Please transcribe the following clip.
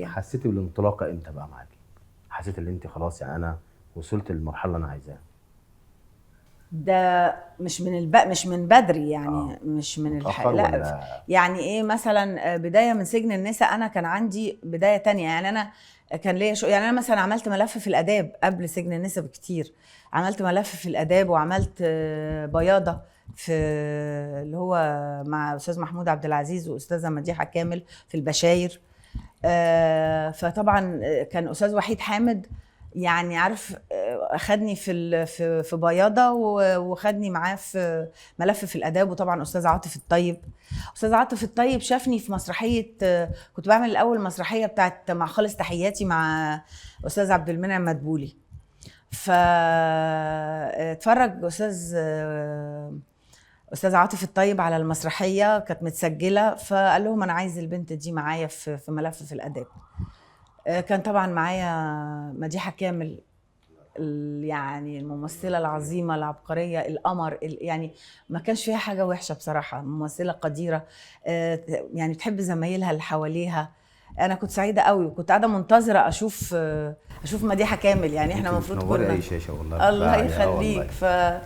حسيتي بالانطلاقه امتى بقى معاكي؟ حسيت ان انت خلاص يعني انا وصلت للمرحله اللي انا عايزاها؟ ده مش من بدري يعني، مش من متاخر لا. ولا؟ يعني ايه مثلا بدايه من سجن النساء، انا كان عندي بدايه تانية. يعني انا كان ليا يعني انا مثلا عملت ملف في الاداب قبل سجن النساء بكتير. عملت ملف في الاداب وعملت بياضه في اللي هو مع استاذ محمود عبد العزيز واستاذه مديحه كامل في البشاير. فطبعا كان استاذ وحيد حامد يعني عارف، اخدني في بياضه وخدني معاه في ملف في الاداب. وطبعا استاذ عاطف الطيب، استاذ عاطف الطيب شافني في مسرحيه، كنت بعمل الاول مسرحيه بتاعت مع خالص تحياتي مع استاذ عبد المنعم مدبولي. فاتفرج استاذ عاطف الطيب على المسرحيه، كانت متسجله، فقال لهم انا عايز البنت دي معايا في ملف في الاداب. كان طبعا معايا مديحه كامل، يعني الممثله العظيمه العبقريه القمر، يعني ما كانش فيها حاجه وحشه بصراحه، ممثله قديره. يعني تحب زمايلها اللي حواليها. انا كنت سعيده قوي وكنت قاعده منتظره اشوف مديحه كامل. يعني احنا انت المفروض بتنوري كنا. اي شاشه والله، الله بتبقى يعني يخليك. والله.